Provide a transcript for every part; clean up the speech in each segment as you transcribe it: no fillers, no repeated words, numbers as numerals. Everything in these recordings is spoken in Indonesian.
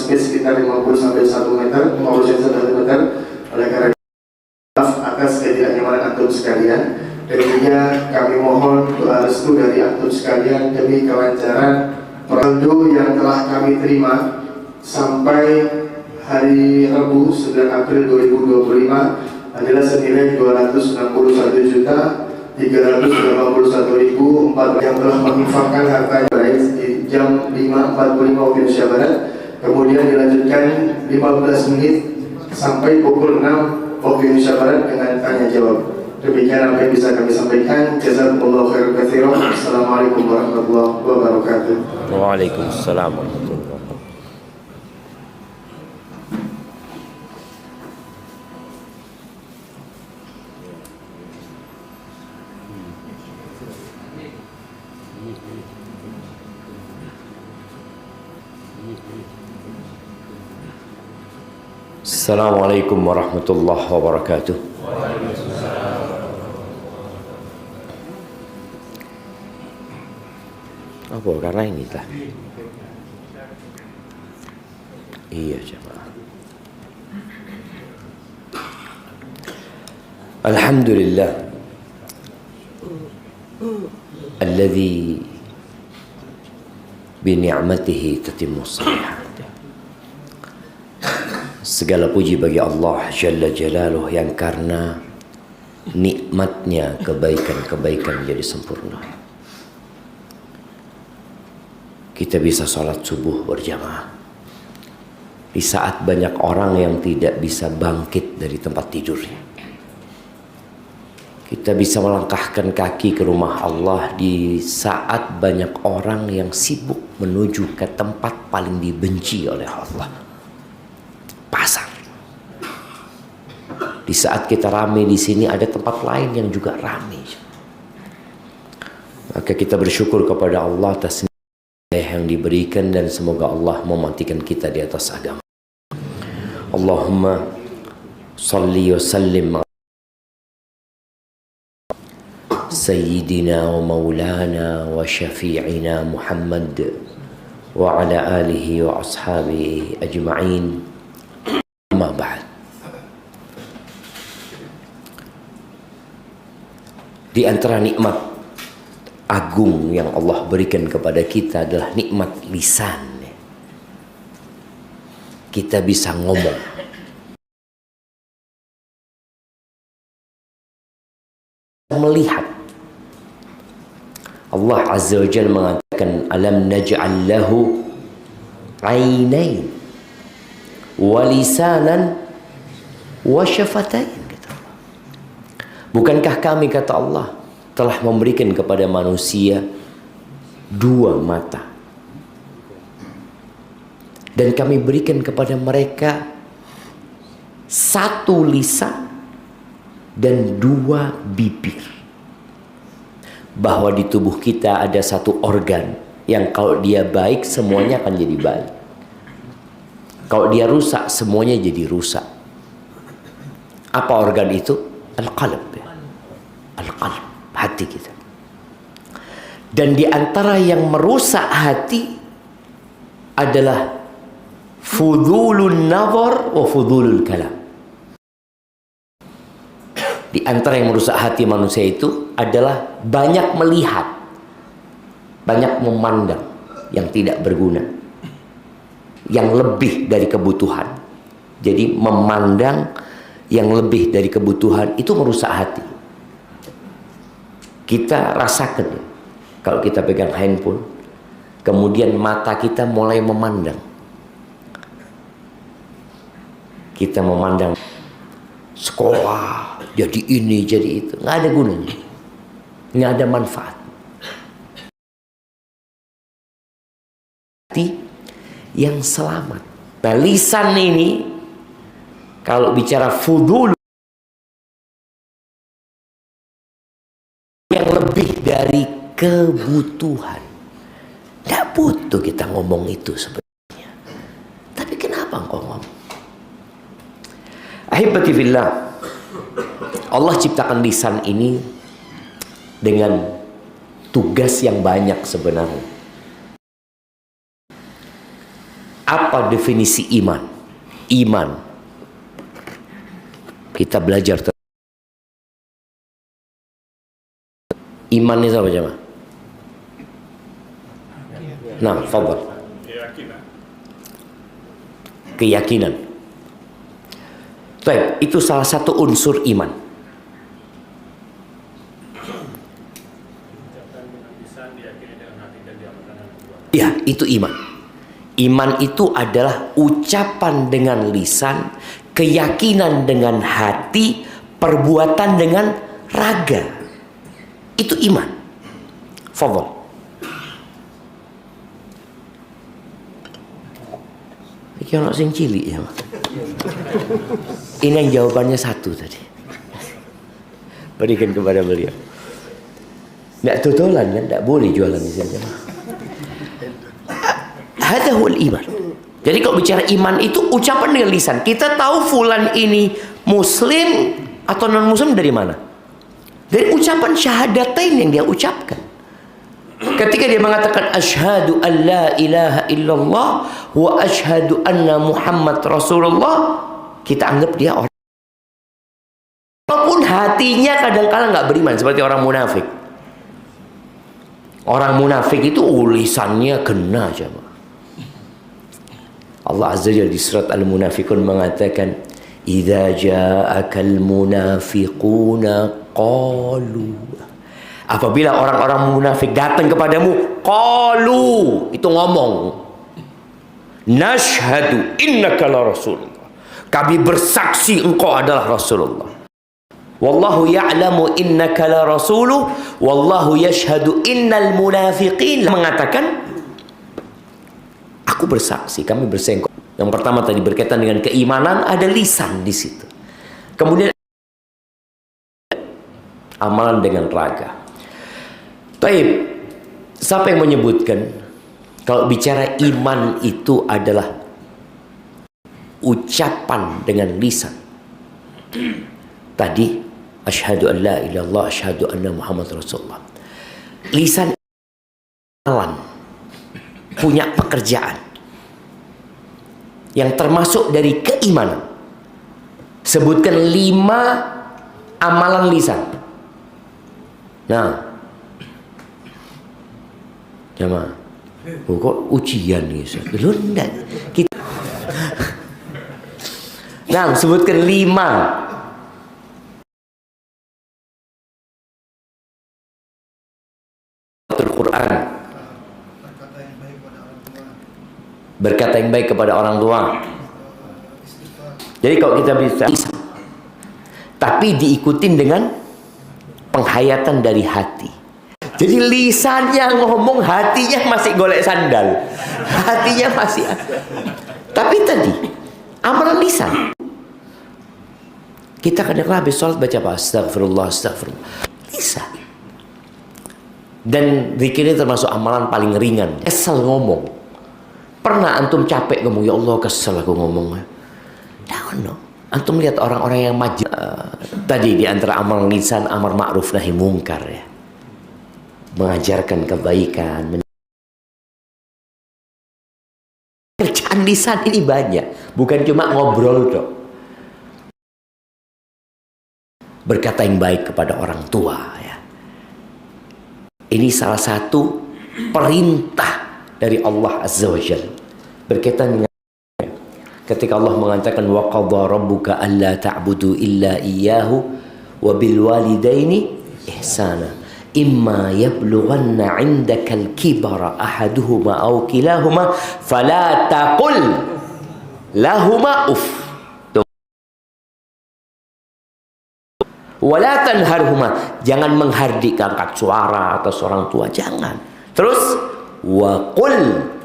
sempit sekitar 50 sampai 1 meter, 50 cm 1 meter. Oleh karena maaf atas ketidaknyamanan antum sekalian. Dan juga kami mohon doa restu dari antum sekalian demi kelancaran saldo yang telah kami terima sampai hari Rabu 9 April 2025 adalah senilai 264.381.400 yang telah menginfakkan hartanya di jam 5.45 waktu Indonesia Barat, kemudian dilanjutkan 15 menit sampai pukul 6 waktu Indonesia Barat dengan tanya jawab. Demikian apa yang bisa kami sampaikan. Jazakumullahu khairan katsiran. Assalamualaikum warahmatullahi wabarakatuh. Waalaikumsalam warahmatullahi wabarakatuh. Assalamualaikum warahmatullahi wabarakatuh. Apa karena ini lah? Iya jemaah. Alhamdulillah alladzi bi ni'matihi tatimmus shalihat. Segala puji bagi Allah Jalla Jalaluh yang karena nikmatnya kebaikan-kebaikan jadi sempurna. Kita bisa sholat subuh berjamaah di saat banyak orang yang tidak bisa bangkit dari tempat tidurnya. Kita bisa melangkahkan kaki ke rumah Allah di saat banyak orang yang sibuk menuju ke tempat paling dibenci oleh Allah, pasar. Di saat kita ramai di sini ada tempat lain yang juga ramai. Maka kita bersyukur kepada Allah atas yang diberikan dan semoga Allah mematikan kita di atas agama. Allahumma salli wa sallim Sayyidina wa maulana wa syafi'ina Muhammad wa ala alihi wa ashabihi ajma'in. Amma ba'd. Di antara nikmat agung yang Allah berikan kepada kita adalah nikmat lisan. Kita bisa ngomong. Melihat. Allah Azza wa Jalla mengatakan alam naj'al lahu 'ainain wa lisanan wa syafatain. Bukankah kami, kata Allah, telah memberikan kepada manusia 2 mata dan kami berikan kepada mereka 1 lisan dan 2 bibir. Bahwa di tubuh kita ada 1 organ yang kalau dia baik semuanya akan jadi baik, kalau dia rusak semuanya jadi rusak. Apa organ itu? Al-qalb, al-qalb, hati kita. Dan di antara yang merusak hati adalah fudulun nazar wa fudulul kalam. Di antara yang merusak hati manusia itu adalah banyak melihat, banyak memandang yang tidak berguna, yang lebih dari kebutuhan. Jadi memandang yang lebih dari kebutuhan itu merusak hati. Kita rasakan ya, kalau kita pegang handphone, kemudian mata kita mulai memandang. Kita memandang sekolah, jadi ini, jadi itu. Nggak ada gunanya. Nggak ada manfaat. Hati yang selamat. Nah, lisan ini, kalau bicara fudul, yang lebih dari kebutuhan. Nggak butuh kita ngomong itu sebenarnya. Tapi kenapa engkau ngomong? Ahibati fillah, Allah ciptakan lisan ini dengan tugas yang banyak sebenarnya. Apa definisi iman? Iman, kita belajar iman itu apa jemaah? Nah, fadhal. Keyakinan. Baik, itu salah satu unsur iman. Ya, itu iman. Iman itu adalah ucapan dengan lisan, keyakinan dengan hati, perbuatan dengan raga. Itu iman. Fadhal. Iki ono sing cilik ya. Ini yang jawabannya satu tadi. Berikan kepada beliau. Nggak totolan kan, nggak boleh jualan di sini. Hadza huwal iman. Jadi kalau bicara iman itu ucapan dengan lisan. Kita tahu fulan ini muslim atau non muslim dari mana? Dari ucapan syahadatain yang dia ucapkan. Ketika dia mengatakan asyhadu an la ilaha illallah wa asyhadu anna Muhammad Rasulullah, kita anggap dia orang. Walaupun hatinya kadang-kala nggak beriman seperti orang munafik. Orang munafik itu lisannya kena aja. Allah Azza wa Jalla di surat Al-Munafiqun mengatakan idza ja'akal munafiquna qalu. Apabila orang-orang munafik datang kepadamu, qalu, itu ngomong, nashhadu innaka la rasulullah. Kami bersaksi engkau adalah Rasulullah. Wallahu ya'lamu innaka la rasuluh, wallahu yashhadu innal munafiqin. Mengatakan, aku bersaksi, kami bersaksi. Yang pertama tadi berkaitan dengan keimanan, ada lisan di situ. Kemudian amalan dengan raga. Taib, siapa yang menyebutkan kalau bicara iman itu adalah ucapan dengan lisan? Tadi asyhadu an la ilaha illallah, asyhadu anna Muhammad Rasulullah. Lisan amalan, punya pekerjaan yang termasuk dari keimanan. Sebutkan 5 amalan lisan. Nah, jamaah, kok ujian nih? Belum enggak. Kita. Nah, sebutkan 5. Al-Quran. Berkata yang baik kepada orang tua. Jadi kalau kita bisa, tapi diikutin dengan penghayatan dari hati. Jadi lisannya ngomong, hatinya masih golek sandal. Hatinya masih. Tapi tadi amalan lisan. Kita kadang-kadang habis sholat baca apa? Astagfirullah, astagfirullah. Lisan. Dan zikirnya termasuk amalan paling ringan. Kesel ngomong. Pernah antum capek ngomong, ya Allah kesel aku ngomong. No. Antum lihat orang-orang yang maju. Tadi di antara amalan lisan, amar ma'ruf nahi mungkar ya. Mengajarkan kebaikan. Kerjaan lisan ini banyak, bukan cuma ngobrol dok. Berkata yang baik kepada orang tua ya. Ini salah satu perintah dari Allah Azza wa Jalla. Berkaitan dengan ketika Allah mengatakan wa qadha rabbuka alla ta'budu illa iyyahu wa bil walidaini ihsana. Imma yablughanna 'indakal kibara ahaduhuma aw kilahuma fala taqul lahuma uff wala tanharhuma, jangan menghardik, angkat suara atas orang tua, jangan. Terus wa qul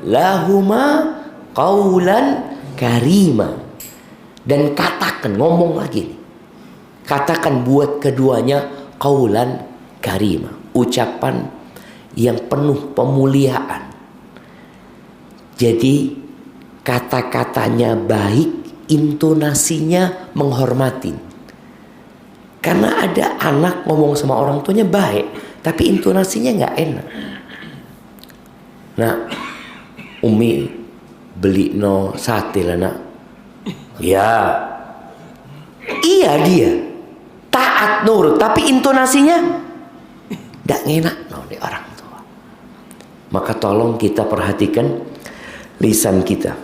lahuma qaulan karima, dan katakan, ngomong lagi, katakan buat keduanya qaulan karima, ucapan yang penuh pemuliaan. Jadi kata-katanya baik, intonasinya menghormati. Karena ada anak ngomong sama orang tuanya baik, tapi intonasinya nggak enak. Nah, Umi beli no sate lah nak. Ya, iya dia taat nurut, tapi intonasinya tidak enak no di orang tua. Maka tolong kita perhatikan lisan kita.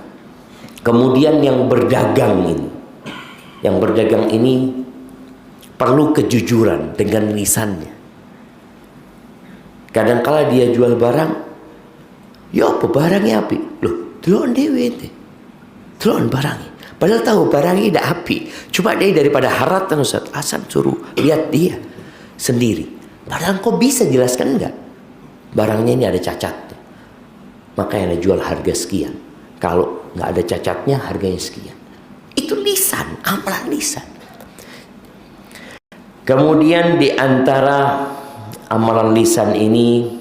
Kemudian yang berdagang ini perlu kejujuran dengan lisannya. Kadang-kala dia jual barang, ya apa barangnya api? Loh, delok dhewe ente. Delok barangnya. Padahal tahu barangnya tidak api. Cuma dia daripada haratan Ustaz, asal suruh lihat dia sendiri. Padahal kok bisa jelaskan enggak? Barangnya ini ada cacatnya. Makanya jual harga sekian. Kalau nggak ada cacatnya harganya sekian. Itu lisan, amalan lisan. Kemudian di antara amalan lisan ini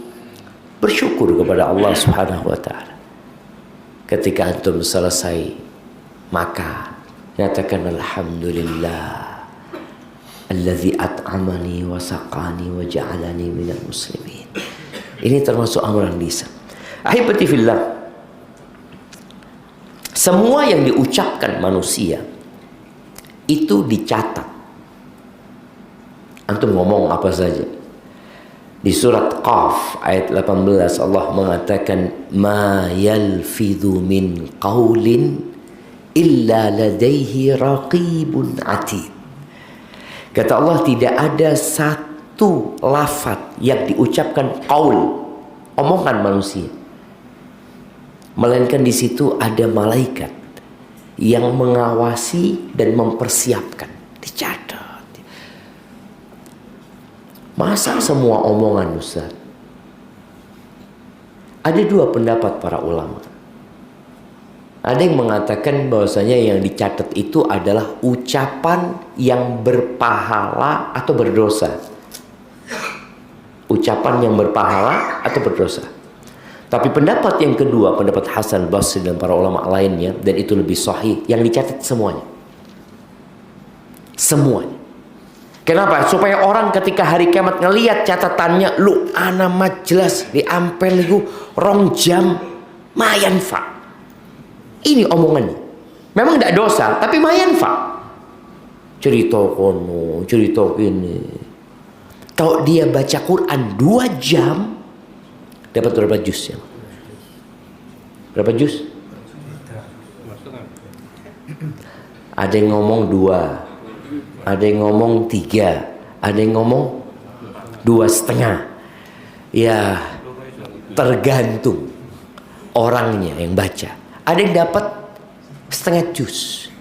bersyukur kepada Allah Subhanahu wa taala. Ketika antum selesai makan, nyatakan alhamdulillah allazi at'amani wa saqani wa ja'alani minal muslimin. Ini termasuk amalan lisan. Ahibati fillah, semua yang diucapkan manusia itu dicatat. Antum ngomong apa saja. Di surat Qaf ayat 18 Allah mengatakan ma yalfidhu min qaulin illa ladaihi raqibun atid. Kata Allah, tidak ada satu lafaz yang diucapkan qaul, omongan manusia, melainkan di situ ada malaikat yang mengawasi dan mempersiapkan, dicatat. Masa semua omongan Ustaz? Ada dua pendapat para ulama. Ada yang mengatakan bahwasanya yang dicatat itu adalah ucapan yang berpahala atau berdosa. Ucapan yang berpahala atau berdosa. Tapi pendapat yang kedua, pendapat Hasan Basri dan para ulama lainnya, dan itu lebih sahih, yang dicatat semuanya. Semuanya. Kenapa? Supaya orang ketika hari kiamat ngelihat catatannya, lu ana mah jelas diampel itu 2 jam mayan fa. Ini omongannya. Memang tidak dosa, tapi mayan fa. Cerita kono, cerita ini. Tahu dia baca Quran 2 jam, dapat berapa juz ya? Berapa juz? Ada yang ngomong 2. Ada yang ngomong 3, ada yang ngomong 2,5. Ya, tergantung orangnya yang baca. Ada yang dapat setengah juz.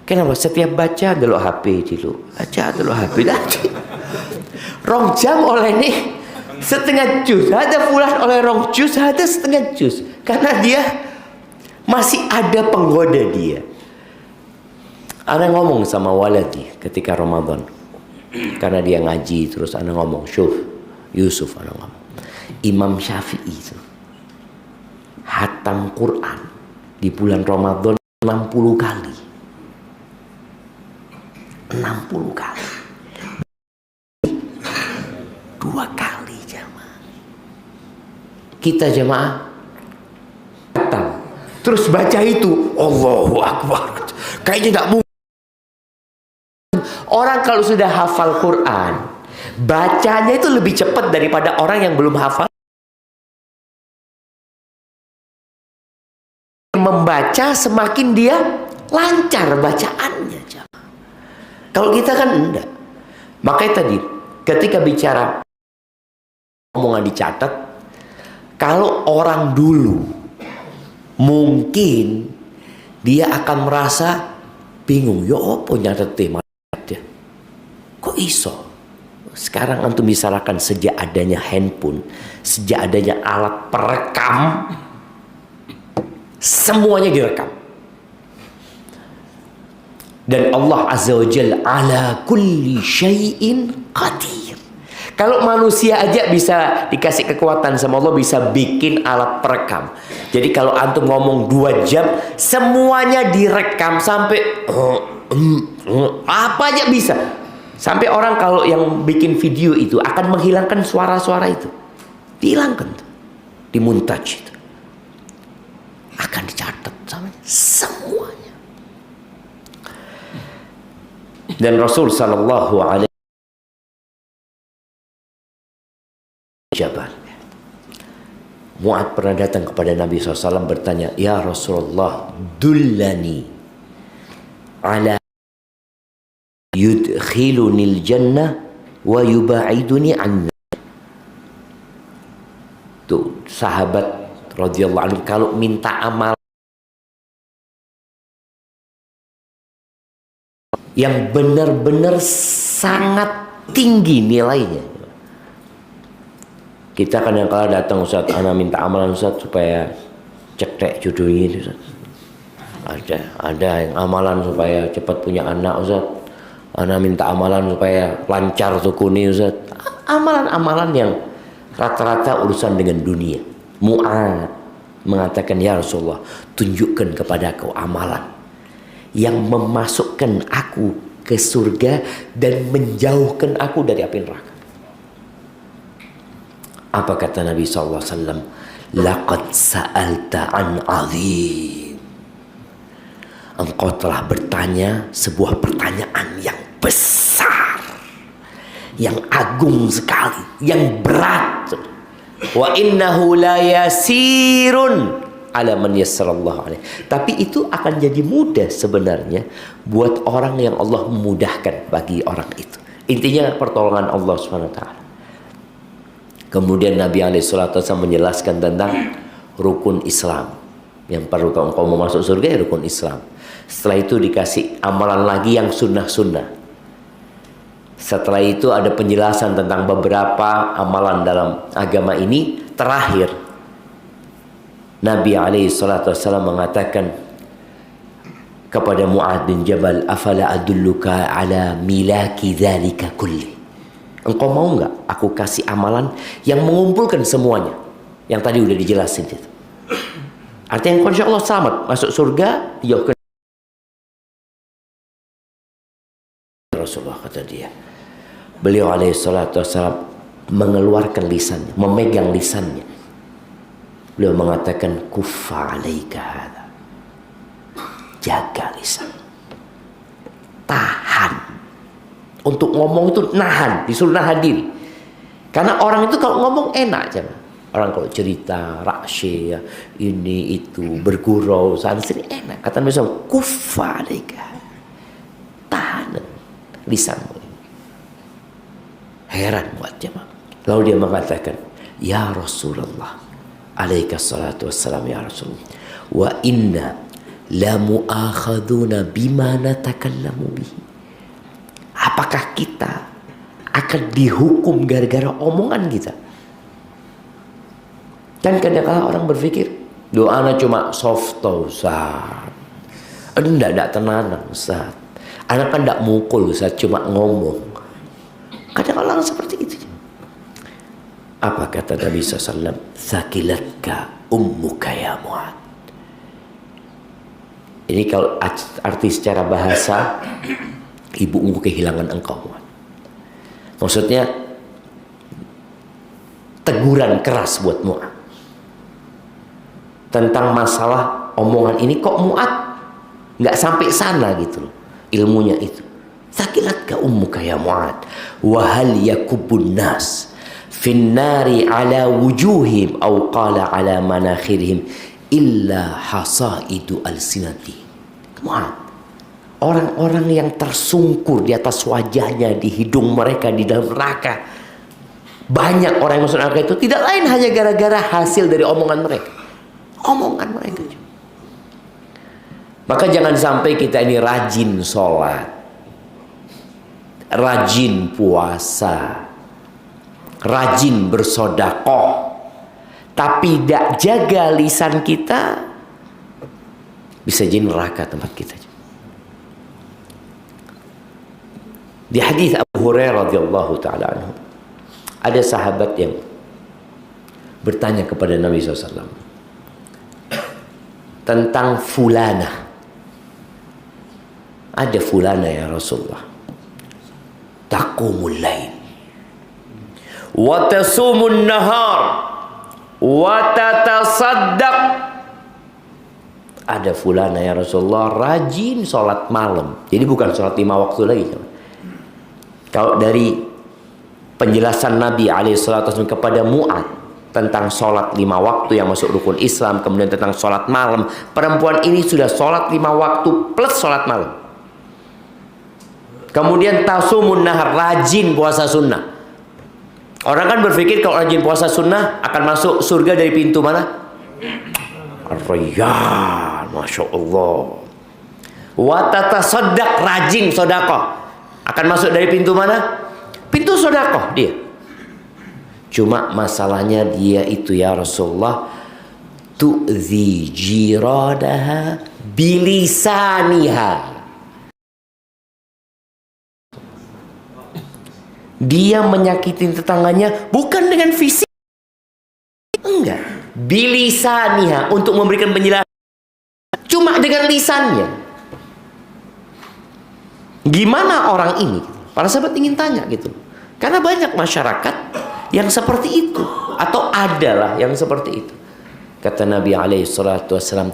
Kenapa? Setiap baca delok HP dulu, baca delok HP lagi. 2 jam oleh nih setengah juz. Ada pula oleh 2 juz, ada setengah juz. Karena dia masih ada penggoda dia. Ana ngomong sama waladi ketika Ramadan, karena dia ngaji terus. Ana ngomong, Syuf, Yusuf, ana ngomong, Imam Syafi'i itu hatam Quran di bulan Ramadan 60 kali. 60 kali. 2 kali jamaah. Kita jamaah hatam. Terus baca itu, Allahu Akbar. Kayaknya tidak mungkin. Orang kalau sudah hafal Quran, bacanya itu lebih cepat daripada orang yang belum hafal. Membaca semakin dia lancar bacaannya. Kalau kita kan enggak. Makanya tadi ketika bicara omongan dicatat, kalau orang dulu mungkin dia akan merasa bingung, ya apa nyatet tema. Kok iso? Sekarang antum misalkan sejak adanya handphone, sejak adanya alat perekam, semuanya direkam. Dan Allah Azza wa Jalla ala kulli syai'in qadir. Kalau manusia aja bisa dikasih kekuatan sama Allah, bisa bikin alat perekam. Jadi kalau antum ngomong 2 jam, semuanya direkam sampai apa aja bisa. Sampai orang kalau yang bikin video itu akan menghilangkan suara-suara itu. Dihilangkan tuh. Dimontaj itu. Akan dicatat. Semuanya. Dan Rasul sallallahu alaihi Jabal. Mu'ad pernah datang kepada Nabi SAW bertanya, "Ya Rasulullah, dullani ala yudkhilunil jannah wa yuba'iduni anna." Tuh sahabat radhiyallahu anhu kalau minta amal yang benar-benar sangat tinggi nilainya. Kita kadang-kadang datang, Ustaz, ana minta amalan Ustaz supaya cetek jodohnya itu, Ustaz. Ada yang amalan supaya cepat punya anak, Ustaz. Ana minta amalan supaya lancar sukuni, Ustaz. Amalan-amalan yang rata-rata urusan dengan dunia. Mu'ad mengatakan, "Ya Rasulullah, tunjukkan kepada aku amalan yang memasukkan aku ke surga dan menjauhkan aku dari api neraka." Apa kata Nabi SAW? "Laqad sa'alta an azim." Engkau telah bertanya sebuah pertanyaan yang besar, yang agung sekali, yang berat. Wa innahu la yasirun ala man yassarallahu alaihi. Tapi itu akan jadi mudah sebenarnya buat orang yang Allah memudahkan bagi orang itu. Intinya pertolongan Allah SWT. Kemudian Nabi SAW menjelaskan tentang rukun Islam. Yang perlu kalau engkau mau masuk surga ya rukun Islam. Setelah itu dikasih amalan lagi yang sunnah-sunnah. Setelah itu ada penjelasan tentang beberapa amalan dalam agama ini. Terakhir Nabi SAW mengatakan kepada Mu'ad bin Jabal, "Afala adulluka ala milaki dzalika kulli." Engkau mau nggak aku kasih amalan yang mengumpulkan semuanya yang tadi udah dijelasin itu. Artinya insya Allah selamat masuk surga. Yuk, Rasulullah kata dia. Beliau alaihissalatu wassalam mengeluarkan lisannya, memegang lisannya. Beliau mengatakan, "Kuffa alaika hadza." Jaga lisan. Tahan. Untuk ngomong itu nahan, disuruh nahan diri. Karena orang itu kalau ngomong enak aja. Orang kalau cerita, raksya, ya, ini itu, bergurau, sana sini enak. Kata Nabi SAW, "Kuffa alaika." Tahan lisanmu. Heran buat jemaah. Lalu dia mengatakan, "Ya Rasulullah, alaika salatu wassalam ya Rasulullah. Wa inna la mu'akhaduna bima natakallamu bihi." Apakah kita akan dihukum gara-gara omongan kita? Dan kadang-kadang orang berpikir, doanya cuma soft Ustaz. Enggak tenanan Ustaz. Anak kan enggak mukul Ustaz, cuma ngomong. Kadang-kadang seperti itu. Apa kata Nabi SAW? "Sakilatka ummuka ya Mu'ad." Ini kalau arti secara bahasa, ibumu kehilangan engkau. Maksudnya teguran keras buat Mu'ad tentang masalah omongan ini. Kok Mu'ad nggak sampai sana gitu loh ilmunya itu. Sakilatka ummuka ya Mu'ad wa hal yakubun nas fin nari ala wujuhim aw qala ala manakhirihim illa hasaidu alsinati. Mu'ad, orang-orang yang tersungkur di atas wajahnya, di hidung mereka, di dalam neraka. Banyak orang yang masuk neraka itu tidak lain hanya gara-gara hasil dari omongan mereka. Omongan mereka. Maka jangan sampai kita ini rajin sholat, rajin puasa, rajin bersodakoh, tapi tidak jaga lisan kita, bisa jadi neraka tempat kita. Di hadis Abu Hurairah radhiyallahu taala anhu, ada sahabat yang bertanya kepada Nabi SAW tentang fulana. Ada fulana ya Rasulullah, taqumul lail wa tasumun nahar wa tatasaddaq. ada fulana ya Rasulullah rajin sholat malam. Jadi bukan sholat 5 waktu lagi. Kalau dari penjelasan Nabi SAW kepada Mu'ad tentang sholat 5 waktu yang masuk rukun Islam, kemudian tentang sholat malam, perempuan ini sudah sholat 5 waktu plus sholat malam. Kemudian tasumun nahar, rajin puasa sunnah. Orang kan berpikir kalau rajin puasa sunnah akan masuk surga dari pintu mana? Ar-Rayyan, Masya Allah. Wa tatasaddaq, rajin sodakoh, akan masuk dari pintu mana? Pintu sodakoh dia. Cuma masalahnya dia itu ya Rasulullah, tu'zi jiradaha bilisaniha. Dia menyakitin tetangganya bukan dengan fisik, enggak, bilisaniha, untuk memberikan penjelasan, cuma dengan lisannya. Gimana orang ini? Para sahabat ingin tanya gitu, karena banyak masyarakat yang seperti itu, atau adalah yang seperti itu. Kata Nabi SAW,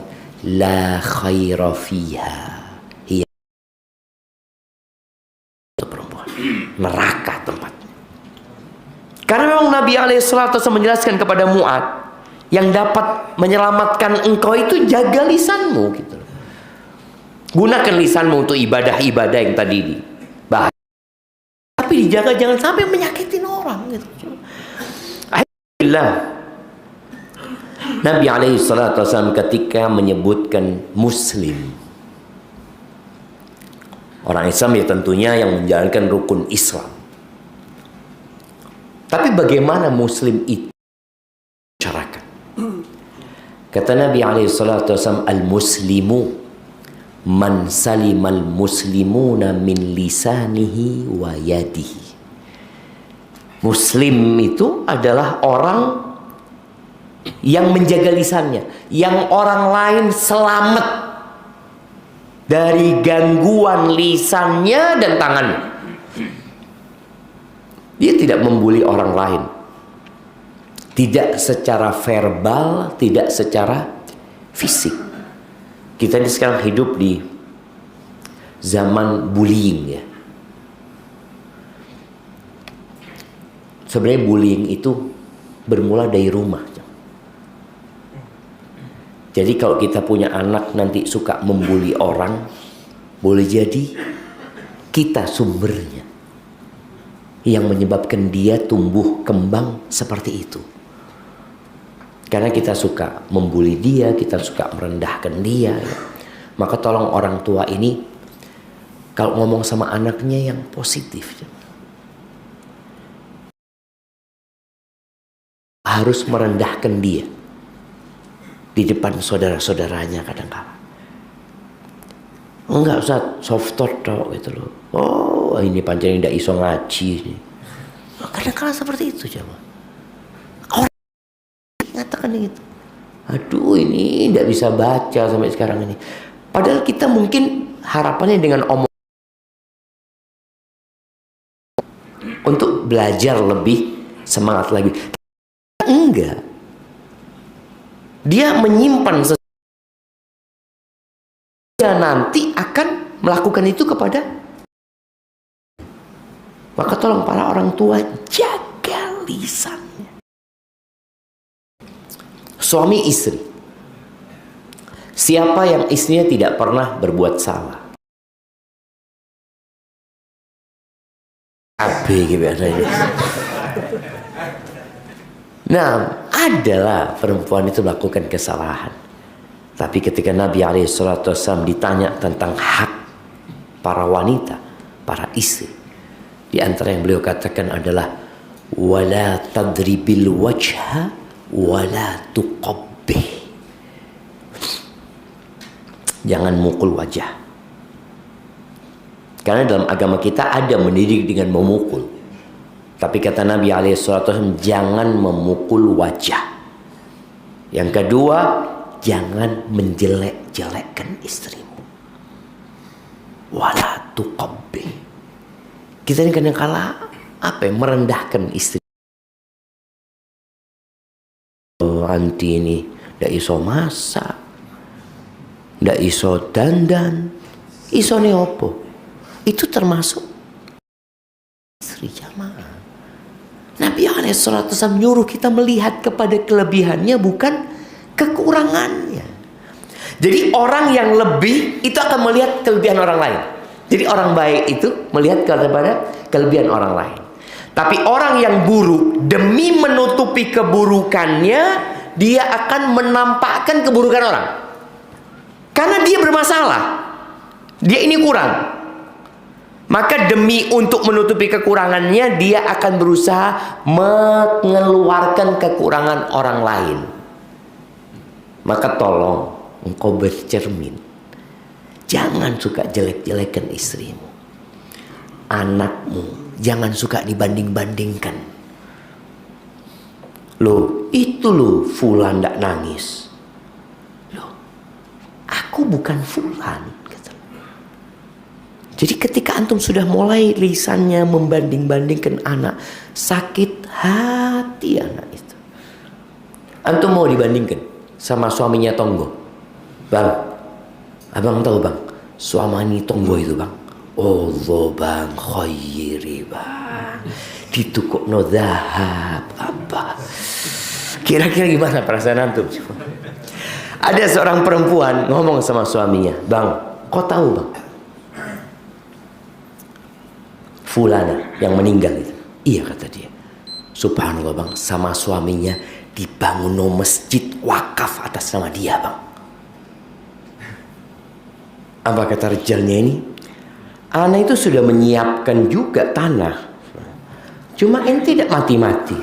la khaira fiha, hiya, itu perempuan neraka tempatnya. Karena memang Nabi SAW menjelaskan kepada Mu'ad, yang dapat menyelamatkan engkau itu jaga lisanmu gitu. Gunakan lisanmu untuk ibadah-ibadah yang tadi dibahas, tapi dijaga jangan sampai menyakitin orang gitu. Alhamdulillah, Nabi SAW ketika menyebutkan muslim, orang Islam ya tentunya yang menjalankan rukun Islam. Tapi bagaimana muslim itu masyarakat? Kata Nabi SAW, al-muslimu man salimal muslimuna min lisanihi wa yadihi. Muslim itu adalah orang yang menjaga lisannya, yang orang lain selamat dari gangguan lisannya dan tangannya. Dia tidak membuli orang lain, tidak secara verbal, tidak secara fisik. Kita ini sekarang hidup di zaman bullying ya. Sebenarnya bullying itu bermula dari rumah. Jadi kalau kita punya anak nanti suka membuli orang, boleh jadi kita sumbernya yang menyebabkan dia tumbuh kembang seperti itu. Karena kita suka membuli dia, kita suka merendahkan dia ya. Maka tolong orang tua ini kalau ngomong sama anaknya yang positif ya. Harus merendahkan dia di depan saudara-saudaranya kadang-kala. Enggak usah soft talk gitu loh. Oh ini pancen tidak iso ngaji. Kadang-kala seperti itu coba. Orang mengatakan gitu. Aduh ini tidak bisa baca sampai sekarang ini. Padahal kita mungkin harapannya dengan omong untuk belajar lebih semangat lagi. Enggak. Dia menyimpan sesuatu, dia nanti akan melakukan itu kepada. Maka tolong para orang tua jaga lisannya. Suami istri, siapa yang istrinya tidak pernah berbuat salah? Abe biasanya. Nah, adalah perempuan itu melakukan kesalahan. Tapi ketika Nabi SAW ditanya tentang hak para wanita, para istri, di antara yang beliau katakan adalah wala tadribil wajha wala tuqabbih. Jangan mukul wajah. Karena dalam agama kita ada mendidik dengan memukul. Tapi kata Nabi SAW, jangan memukul wajah. Yang kedua, jangan menjelek-jelekkan istrimu. Wala tuqabbih. Kita ini kadang-kala apa ya, merendahkan istri. Oh, anti ini ndak iso masak. ndak iso dandan, isone opo? Itu termasuk istri jamaah. Nabi SAW nyuruh kita melihat kepada kelebihannya, bukan kekurangannya. Jadi orang yang lebih itu akan melihat kelebihan orang lain. Jadi orang baik itu melihat kepada kelebihan orang lain. Tapi orang yang buruk, demi menutupi keburukannya, dia akan menampakkan keburukan orang. Karena dia bermasalah, dia ini kurang. Maka demi untuk menutupi kekurangannya, dia akan berusaha mengeluarkan kekurangan orang lain. Maka tolong engkau bercermin, jangan suka jelek-jelekan istrimu, anakmu, jangan suka dibanding-bandingkan. Loh, itu loh fulan ndak nangis. Loh, aku bukan fulan. Jadi ketika antum sudah mulai lisannya membanding-bandingkan anak, sakit hati anak itu. Antum mau dibandingkan sama suaminya Tonggo. Bang, abang tahu bang, suami Tonggo itu bang, Allah bang, khairi bang, ditukuk no zahab apa. Kira-kira gimana perasaan antum? Ada seorang perempuan ngomong sama suaminya, bang, kau tahu bang, fulana yang meninggal itu. Iya kata dia. Subhanallah bang, sama suaminya dibangun masjid wakaf atas nama dia bang. Apa kata rijalnya ini? Ana itu sudah menyiapkan juga tanah, cuma ente tidak mati-mati.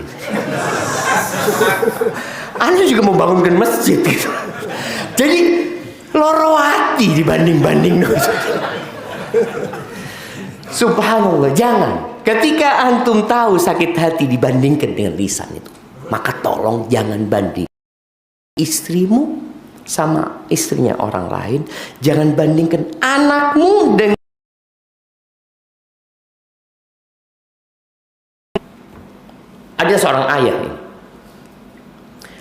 Ana juga mau bangunkan masjid gitu. Jadi loro hati dibanding-banding. Subhanallah, jangan. Ketika antum tahu sakit hati dibandingkan dengan lisan itu, maka tolong jangan banding istrimu sama istrinya orang lain. Jangan bandingkan anakmu dengan. Ada seorang ayah ini,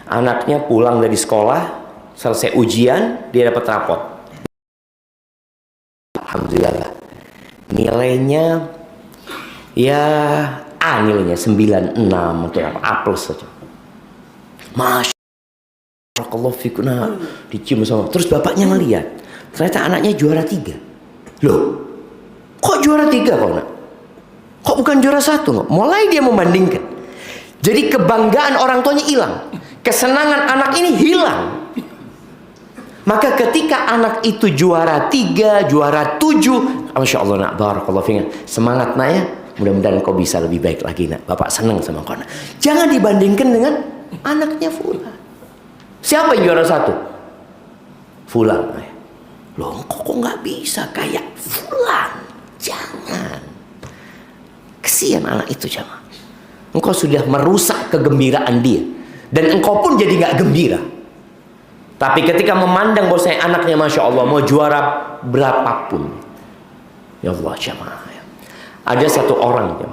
anaknya pulang dari sekolah, selesai ujian, dia dapat rapot. Alhamdulillah, nilainya ya A, nilainya 96 atau apa, A plus saja. Masya Allah fikuna, dicium sama. Terus bapaknya ngeliat, ternyata anaknya juara 3. Loh, kok juara 3 kok nak? Kok bukan juara 1 kok? Mulai dia membandingkan. Jadi kebanggaan orang tuanya hilang, kesenangan anak ini hilang. Maka ketika anak itu juara 3, juara 7, Masya Allah nak, barakallahu fiik, semangat nak ya, mudah-mudahan kau bisa lebih baik lagi nak, bapak senang sama kau nak. Jangan dibandingkan dengan anaknya fulan. Siapa yang juara 1? Fulan. Loh, kok nggak bisa kayak fulan? Jangan. Kesian anak itu jamaah. Engkau sudah merusak kegembiraan dia, dan engkau pun jadi nggak gembira. Tapi ketika memandang bahwasanya anaknya Masya Allah mau juara berapapun, ya Allah jamaah. Ada satu orang,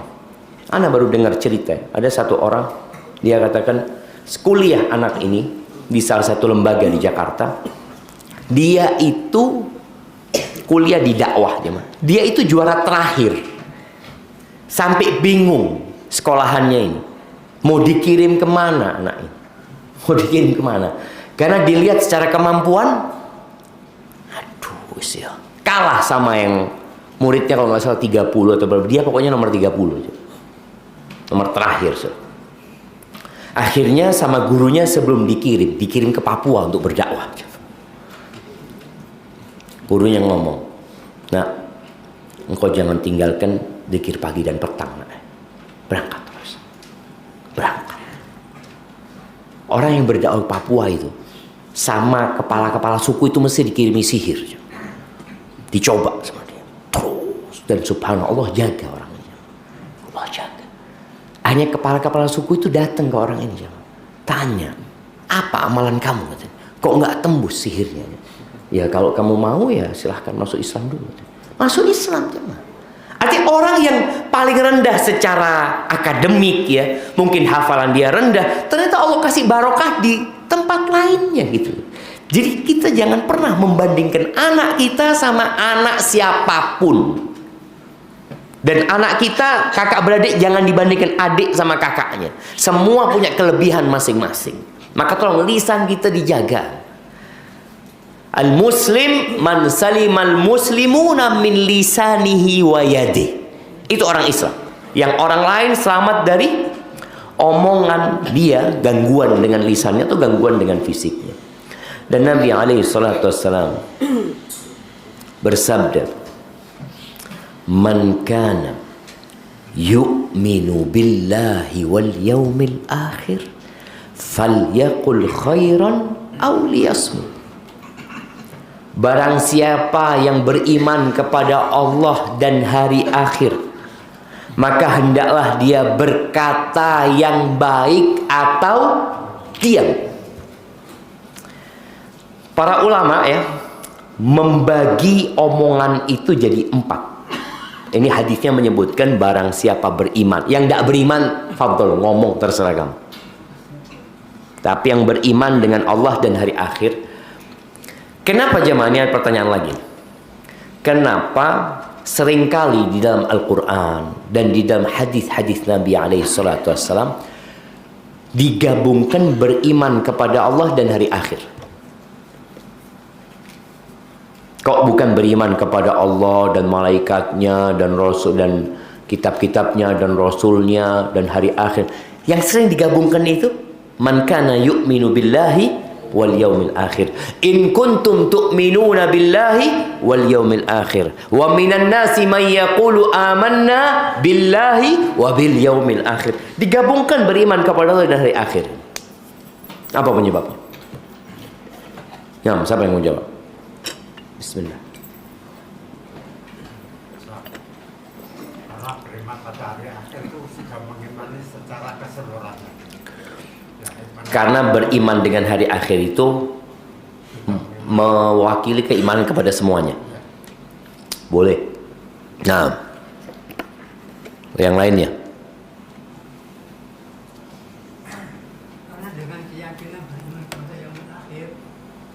Ana baru dengar cerita, ada satu orang, dia katakan kuliah anak ini di salah satu lembaga di Jakarta. Dia itu kuliah di dakwah, dia itu juara terakhir, sampai bingung sekolahannya ini mau dikirim kemana anak ini, mau dikirim kemana, karena dilihat secara kemampuan, aduh ya, kalah sama yang muridnya kalau nggak salah 30 atau berapa, dia pokoknya nomor 30 nomor terakhir. Akhirnya sama gurunya sebelum dikirim ke Papua untuk berdakwah. Gurunya ngomong, nah engkau jangan tinggalkan zikir pagi dan petang, nak. Berangkat terus, berangkat. Orang yang berdakwah Papua itu sama kepala-kepala suku itu mesti dikirimi sihir, dicoba sama dia terus, dan subhanallah jaga orangnya, Allah jaga. Hanya kepala-kepala suku itu datang ke orang ini, tanya, apa amalan kamu? Kok nggak tembus sihirnya? Ya kalau kamu mau ya silahkan masuk Islam dulu. Masuk Islam, artinya orang yang paling rendah secara akademik ya, mungkin hafalan dia rendah, ternyata Allah kasih barokah di tempat lainnya gitu. Jadi kita jangan pernah membandingkan anak kita sama anak siapapun. Dan anak kita, kakak beradik, jangan dibandingkan adik sama kakaknya. Semua punya kelebihan masing-masing. Maka tolong lisan kita dijaga. Al-muslim man salimal muslimuna min lisanihi wa yadihi. Itu orang Islam. Yang orang lain selamat dari omongan dia, gangguan dengan lisannya atau gangguan dengan fisiknya. Dan Nabi SAW bersabda, "Man kana yu'minu billahi wal yawmil akhir falyaqul khairan aw liyasmut." Barang siapa yang beriman kepada Allah dan hari akhir, maka hendaklah dia berkata yang baik atau diam. Para ulama ya membagi omongan itu jadi 4. Ini hadisnya menyebutkan barang siapa beriman. Yang tidak beriman, fadl, ngomong terserah kamu. Tapi yang beriman dengan Allah dan hari akhir. Kenapa jemaah? Ini pertanyaan lagi. Kenapa seringkali di dalam Al-Quran dan di dalam hadis-hadis Nabi SAW digabungkan beriman kepada Allah dan hari akhir? Kok bukan beriman kepada Allah dan malaikatnya dan rasul dan kitab-kitabnya dan rasulnya dan hari akhir? Yang sering digabungkan itu man kana yu'minu billahi wal yaumil akhir. In kuntum tu'minuna billahi wal yaumil akhir. Wa minan nasi man yaqulu amanna billahi wa bil yaumil akhir. Digabungkan beriman kepada Allah dan hari akhir. Apa penyebabnya? Ya, siapa yang mau jawab? Bismillah. Karena beriman pada hari akhir itu sudah mengimani secara keseluruhan. Karena beriman dengan hari akhir itu mewakili keimanan kepada semuanya. Boleh. Nah, yang lainnya. Karena dengan keyakinan beriman kepada yang akhir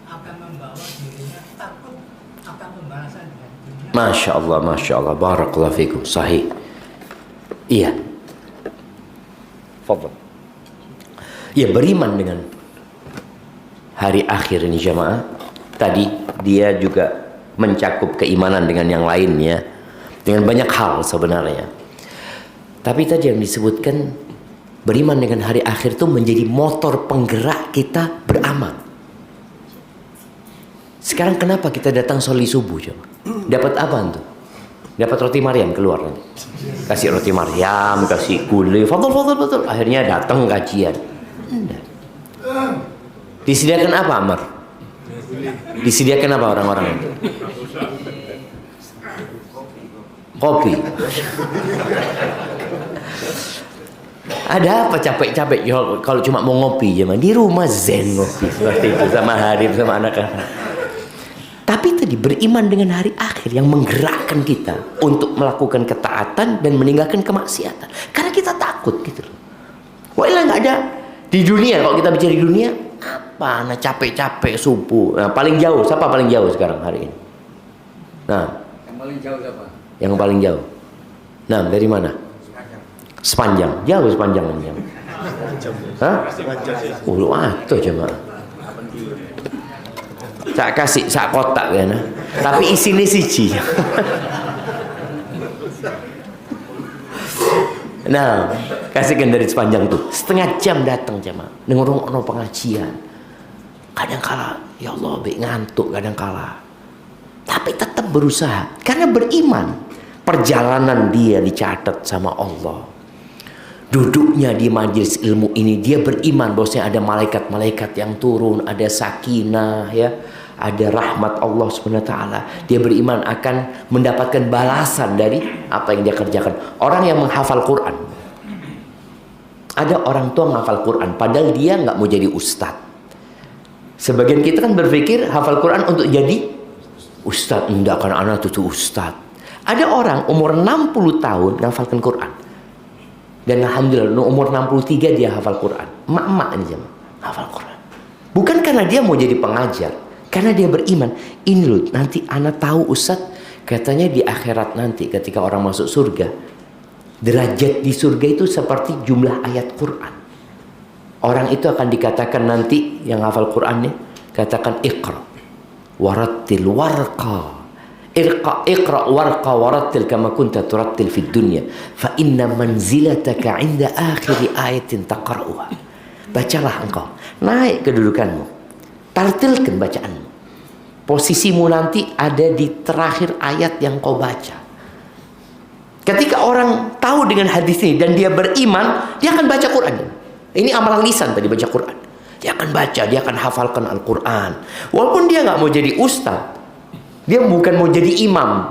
akan membawa dirinya takut akan pembalasan dari dunia. Masya Allah, Masya Allah. Barakallahu fikum. Sahih. Iya. Fadhal. Ya, beriman dengan hari akhir ini jamaah. Tadi dia juga mencakup keimanan dengan yang lainnya, dengan banyak hal sebenarnya. Tapi tadi yang disebutkan beriman dengan hari akhir itu menjadi motor penggerak kita beramal. Sekarang kenapa kita datang sholat subuh coba? Dapat apa tuh? Dapat roti Maryam keluar nanti. Kasih roti Maryam, kasih gulai, fadl. Akhirnya datang kajian. Disediakan apa Amar? Disediakan apa orang-orang itu? Kopi. Ada apa capek-capek kalau cuma mau ngopi aja, di rumah zen ngopi seperti itu sama Harif sama anak-anak. Tapi tadi beriman dengan hari akhir yang menggerakkan kita untuk melakukan ketaatan dan meninggalkan kemaksiatan. Karena kita takut gitu loh. Wah, nggak ada di dunia. Kalau kita bicara di dunia, apa? Nah, capek-capek subuh. Nah, paling jauh siapa paling jauh sekarang hari ini? Nah, Yang paling jauh siapa? yang paling jauh. Nah, dari mana? Sepanjang. Jauh sepanjang jam. Hah? Lu atuh jemaah. Sak kasih sak kotak kan. Tapi isinya siji. Nah, kasihkan dari sepanjang tuh. Setengah jam datang jemaah. Dengar pengajian. Kadang kala ya Allah ngantuk kadang kala. Tapi tetap berusaha karena beriman. Perjalanan dia dicatat sama Allah. Duduknya di majelis ilmu ini dia beriman bahwasanya ada malaikat-malaikat yang turun, ada sakinah ya, ada rahmat Allah Subhanahu wa taala. Dia beriman akan mendapatkan balasan dari apa yang dia kerjakan. Orang yang menghafal Quran. Ada orang tua menghafal Quran padahal dia nggak mau jadi ustadz. Sebagian kita kan berpikir hafal Quran untuk jadi ustadz. Enggak, kan anak tuh ustadz. Ada orang umur 60 tahun menghafalkan Quran. Dan alhamdulillah umur 63 dia hafal Quran. Emak-emak ini jemaah hafal Quran. Bukan karena dia mau jadi pengajar, Karena dia beriman. Ini loh, nanti anak tahu Ustadz, katanya di akhirat nanti ketika orang masuk surga, derajat di surga itu seperti jumlah ayat Quran. Orang itu akan dikatakan nanti, yang hafal Qurannya, katakan iqra warattil warqa. Iqra warqa warattil kama kunta turattil fid dunya fa inna manzilataka 'inda akhir ayatin taqra'uha. Bacalah engkau, naik kedudukanmu, tartilkan bacaanmu. Posisimu nanti ada di terakhir ayat yang kau baca. Ketika orang tahu dengan hadis ini dan dia beriman, dia akan baca Quran. Ini amalan lisan tadi, baca Quran. Dia akan baca, dia akan hafalkan Al-Quran. Walaupun dia nggak mau jadi ustaz, dia bukan mau jadi imam.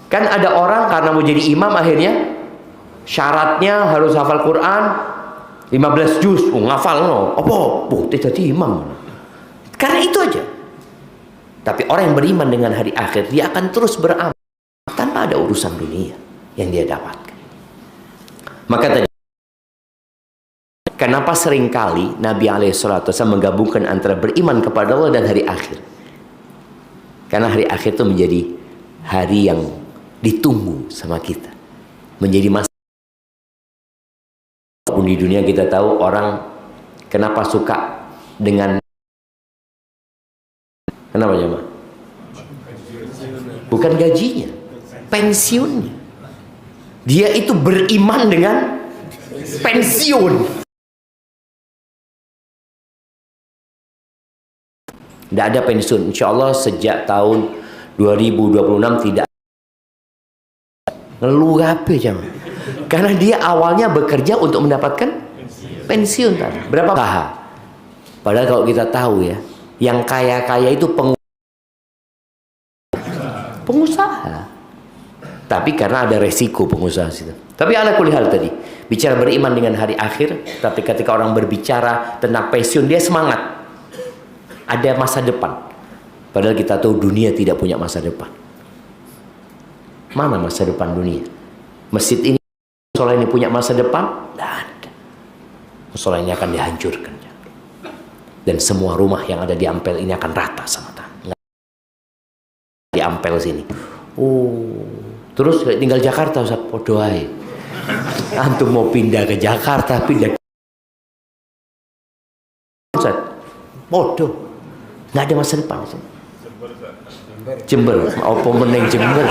Kan ada orang karena mau jadi imam akhirnya syaratnya harus hafal Quran 15 juz. Ngafal no. Apa? Tidak jadi imam. Karena itu aja. Tapi orang yang beriman dengan hari akhir, dia akan terus beramal tanpa ada urusan dunia yang dia dapatkan. Maka tadi, kenapa seringkali Nabi SAW menggabungkan antara beriman kepada Allah dan hari akhir? Karena hari akhir itu menjadi hari yang ditunggu sama kita. Menjadi masa. Di dunia kita tahu orang kenapa suka dengan, kenapa ya, bukan gajinya, pensiunnya. Dia itu beriman dengan pensiun. Tidak ada pensiun. Insya Allah sejak tahun 2026 tidak. Ngeluh apa jangan? Karena dia awalnya bekerja untuk mendapatkan pensiun tadi. Berapa usaha? Padahal kalau kita tahu ya, yang kaya-kaya itu pengusaha. Tapi karena ada resiko pengusaha situ. Tapi ala kulli hal tadi, bicara beriman dengan hari akhir, tapi ketika orang berbicara tentang pensiun, dia semangat. Ada masa depan. Padahal kita tahu dunia tidak punya masa depan. Mana masa depan dunia? Masjid ini, musola ini punya masa depan? Tidak ada. Musola ini akan dihancurkan. Dan semua rumah yang ada di Ampel ini akan rata sama tanah. Di Ampel sini. Terus tinggal Jakarta, Ustaz. Podo ae. Antum mau pindah ke Jakarta, pindah ke Ustaz. Podo. Nggak ada masa depan. Jember. Apa meneng Jember?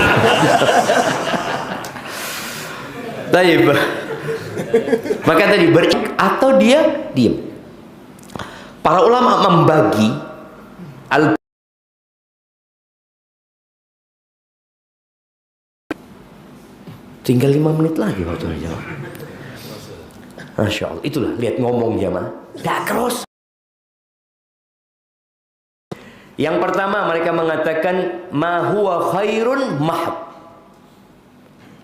Baik. Maka tadi atau dia diam. Para ulama membagi tinggal 5 menit lagi waktunya jawab. Masya Allah. Itulah, lihat ngomong jamaah. Gak cross. Yang pertama mereka mengatakan ma huwa khairun mahab.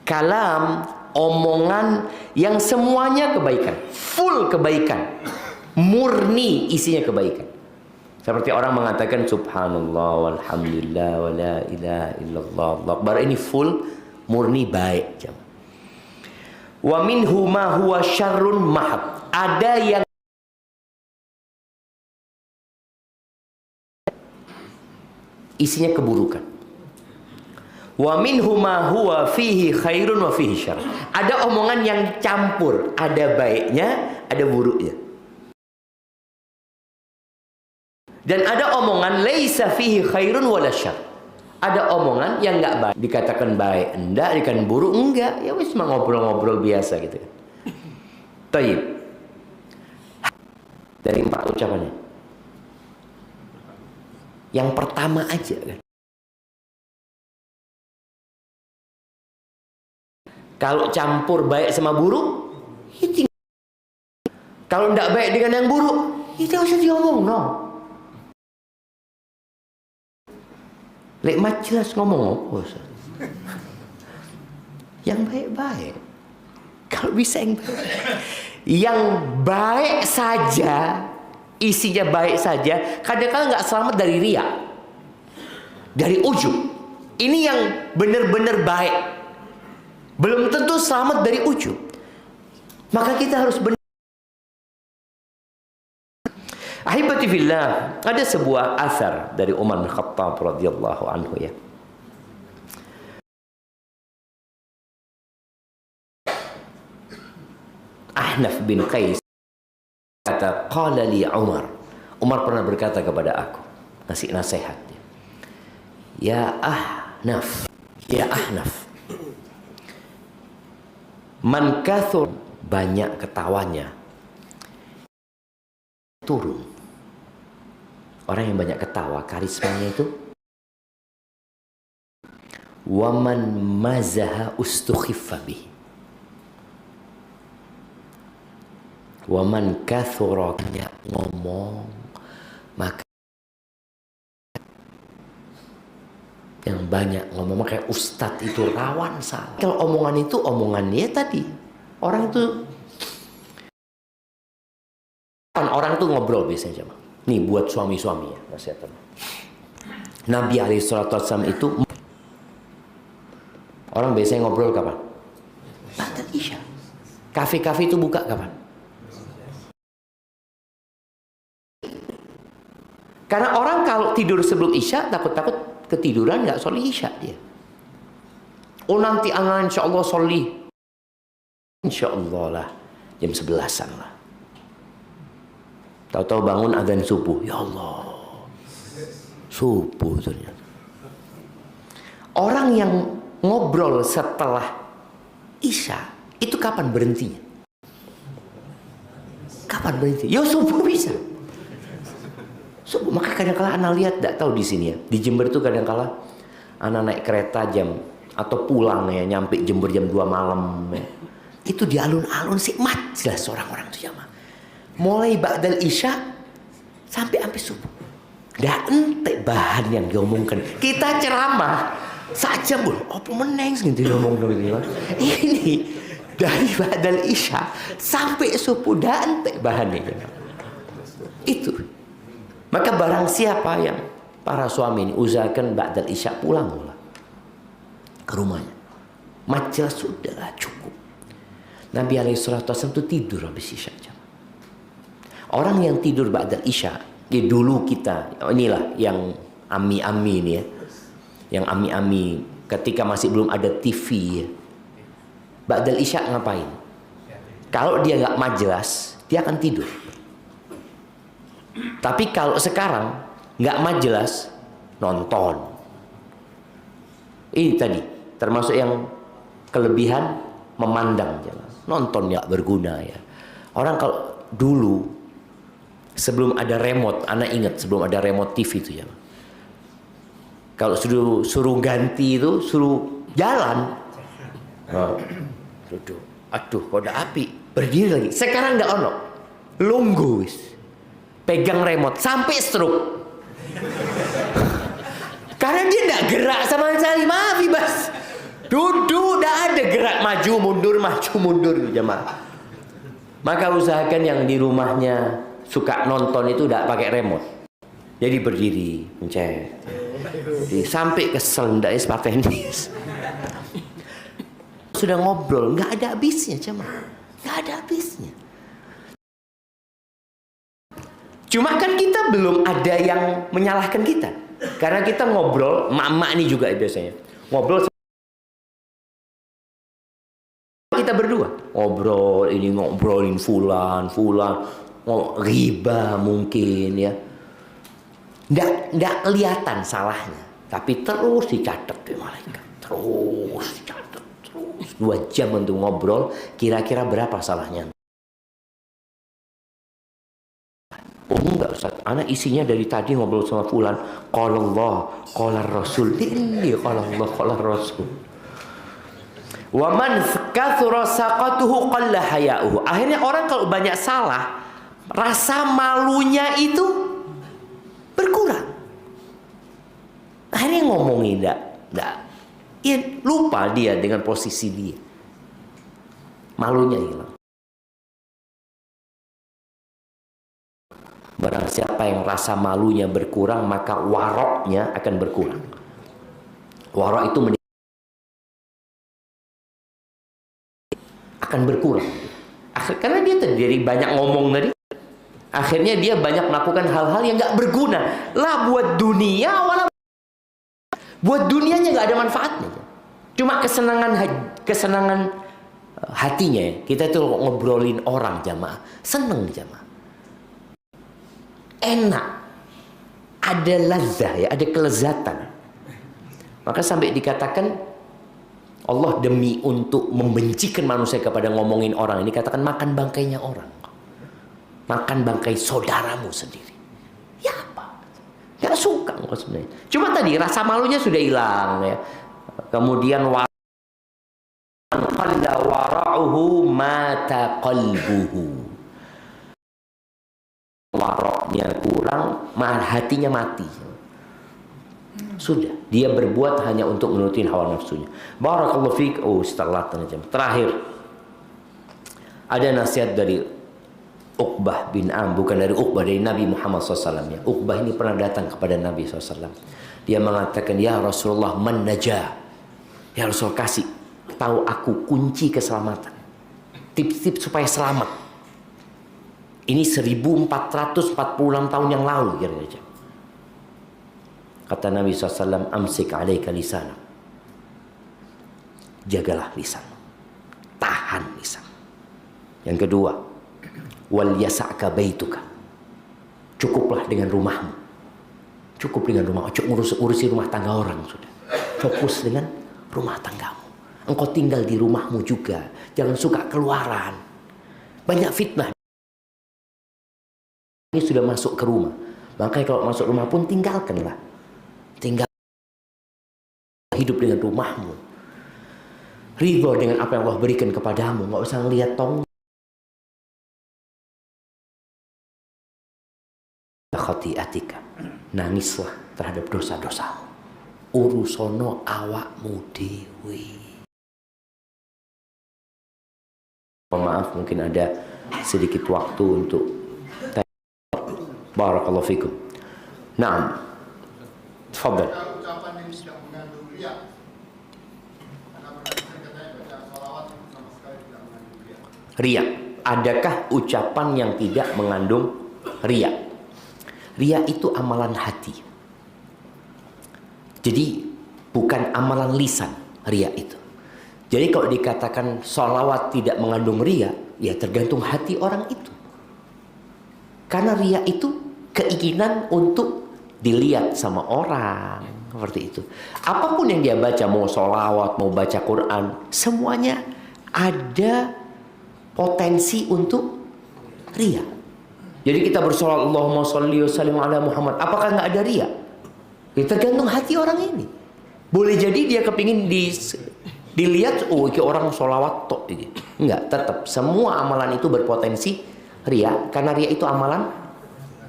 Kalam, omongan yang semuanya kebaikan, full kebaikan, murni isinya kebaikan. Seperti orang mengatakan subhanallah walhamdulillah wala ilaha illallah Allahu akbar, ini full murni baik. Wa minhu ma huwa syarrun mahab. Ada yang isinya keburukan. Wa minhu ma huwa fihi khairun wa fihi syarr. Ada omongan yang campur, ada baiknya, ada buruknya. Dan ada omongan laisa fihi khairun wala syarr. Ada omongan yang enggak baik, dikatakan baik enggak, dikatakan buruk enggak, ya wis ngobrol-ngobrol biasa gitu kan. Taib. Dari 4 ucapannya. Yang pertama aja kan. Kalau campur baik sama buruk, itu kalau tidak baik dengan yang buruk, itu harus diomong no. Lek mat jelas ngomong apa? Yang baik-baik. Kalau bisa yang baik saja, isinya baik saja, kadang-kadang nggak selamat dari riya, dari ujub. Ini yang benar-benar baik, belum tentu selamat dari ujub. Maka kita harus benar. Ahibati fillah, ada sebuah asar dari Umar bin Khattab radhiyallahu anhu ya. Ahnaf bin Qais kata, qala li Umar. Umar pernah berkata kepada aku, ngasih nasihat. Ya Ahnaf, ya Ahnaf. Man kathur, banyak ketawanya, turun. Orang yang banyak ketawa, karismanya itu. Waman mazaha ustukhiffa bih. Waman kathura, banyak ngomong, maka yang banyak ngomong kayak ustadz itu rawan salah. Kalau omongan itu omongannya tadi orang itu orang tuh ngobrol biasanya coba. Nih buat suami-suami ya nasihatnya. Nabi SAW itu orang biasanya ngobrol kapan? Ba'da Isya. Kafe-kafe itu buka kapan? Karena orang kalau tidur sebelum Isya takut-takut ketiduran nggak sholat Isya dia. Oh nanti anak insya Allah sholat. Insya Allah lah jam 11-an lah. Tahu-tahu bangun adzan subuh. Ya Allah, subuh ternyata. Orang yang ngobrol setelah Isya itu kapan berhentinya? Kapan berhenti? Ya subuh bisa. Subuh. Maka kadang-kala anak lihat, tidak tahu di sini ya. Di Jember itu kadang-kala anak naik kereta jam atau pulang ya, nyampe Jember jam 2 malam ya. Itu di alun-alun sih mat jelas orang-orang itu jamaah. Mulai ba'dal Isya sampai subuh. Dah ente bahan yang diomongkan. Kita ceramah saja bul, apa meneng gitu ngomong gitu. Ini dari ba'dal Isya sampai subuh dah ente bahannya. Itu. Maka barang siapa yang para suami ini usahakan ba'dal Isya pulang ke rumahnya. Majelis sudahlah cukup. Nabi SAW itu tidur habis Isya. Orang yang tidur ba'dal Isya, ya dulu kita, inilah yang ami-ami ini ya. Yang ami-ami ketika masih belum ada TV ya. Ba'dal Isya ngapain? Kalau dia nggak majelis, dia akan tidur. Tapi kalau sekarang nggak majelis, nonton. Ini tadi termasuk yang kelebihan memandang, nonton nggak berguna ya. Orang kalau dulu sebelum ada remote, anak ingat sebelum ada remote TV itu ya. Kalau suruh ganti itu suruh jalan. Aduh, kok ada api, berdiri lagi. Sekarang nggak ono, lungguh wis. Pegang remote sampai stroke. Karena dia tidak gerak sama sekali. Maaf Bas, duduk tidak ada gerak maju mundur jemaah. Maka usahakan yang di rumahnya suka nonton itu tidak pakai remote. Jadi berdiri mencet. Sampai kesel tidak tenis. Sudah ngobrol nggak ada habisnya jemaah. Nggak ada habisnya. Cuma kan kita belum ada yang menyalahkan kita. Karena kita ngobrol, emak-emak ini juga biasanya. Kita berdua. Ngobrolin fulan. Riba mungkin ya. Nggak kelihatan salahnya. Tapi terus dicatat di malaikat. Terus dicatat. 2 jam untuk ngobrol, kira-kira berapa salahnya? Oh enggak Ustaz, anak isinya dari tadi ngobrol sama fulan. Qala Allah, qala Rasul. Ini qala Allah, qala Rasul. Wa man kathura saqatuhu qalla haya'uhu. Akhirnya orang kalau banyak salah, rasa malunya itu berkurang. Akhirnya ngomongin enggak. Ya, lupa dia dengan posisi dia. Malunya hilang. Barang siapa yang rasa malunya berkurang, maka waroknya akan berkurang. Warok itu akan berkurang. Karena dia tadi banyak ngomong tadi. Akhirnya dia banyak melakukan hal-hal yang nggak berguna. Lah buat dunia, buat dunianya nggak ada manfaatnya. Cuma kesenangan hatinya ya. Kita tuh ngobrolin orang jamaah, seneng jamaah, enak, ada lazah ya, ada kelezatan. Maka sampai dikatakan Allah demi untuk membencikan manusia kepada ngomongin orang ini, katakan makan bangkainya orang, makan bangkai saudaramu sendiri. Ya apa? Gak suka kok sebenarnya. Cuma tadi rasa malunya sudah hilang ya. Kemudian wara'uhu mata qalbuhu. Waroknya kurang, hatinya mati. Sudah, dia berbuat hanya untuk menurutin hawa nafsunya. Barakallahu fiik. Setelah jam terakhir ada nasihat dari Uqbah bin Am, bukan dari Uqbah, dari Nabi Muhammad SAW ya. Uqbah ini pernah datang kepada Nabi SAW. Dia mengatakan, ya Rasulullah, man najah. Ya Rasul, kasih tahu aku kunci keselamatan, tips-tips supaya selamat. Ini 1446 tahun yang lalu kira-kira. Kata Nabi SAW, amsik alaika lisanak. Jagalah lisan, tahan lisan. Yang kedua, wal yasa'ka baituka. Cukuplah dengan rumahmu. Cukup dengan rumah. Ojo urusi rumah tangga orang sudah. Fokus dengan rumah tanggamu. Engkau tinggal di rumahmu juga. Jangan suka keluaran. Banyak fitnah. Ini sudah masuk ke rumah. Makanya kalau masuk rumah pun tinggalkanlah. Tinggal hidup dengan rumahmu. Ridho dengan apa yang Allah berikan kepadamu. Nggak usah ngelihat tong. Khati'atika, nangislah terhadap dosa-dosamu. Urusono awakmu dewe. Maaf, mungkin ada sedikit waktu untuk barakallahu fikum. Naam, tafadhal. Ucapan yang tidak mengandung riya. Karena katanya baca sholawat sama sekali tidak mengandung riya. Riya, adakah ucapan yang tidak mengandung riya? Riya itu amalan hati. Jadi bukan amalan lisan riya itu. Jadi kalau dikatakan sholawat tidak mengandung riya, ya tergantung hati orang itu. Karena riya itu keinginan untuk dilihat sama orang. Seperti itu. Apapun yang dia baca, mau sholawat, mau baca Quran, semuanya ada potensi untuk riya. Jadi kita bersolat Allahumma sholli wa sallim ala Muhammad. Apakah nggak ada riya? Ya, tergantung hati orang ini. Boleh jadi dia kepingin dilihat, oh ini orang sholawat tok. Enggak, tetap semua amalan itu berpotensi riya. Karena riya itu amalan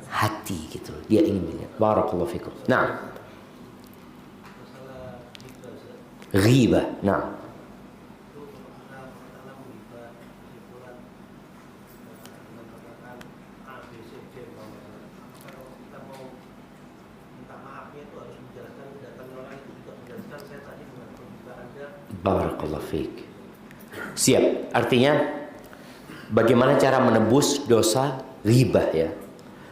hati gitu. Dia ingin dilihat. Barakallahu fikum. Nah, ghibah. Nah, barakallahu fiik. Siap. Artinya bagaimana cara menebus dosa ghibah ya.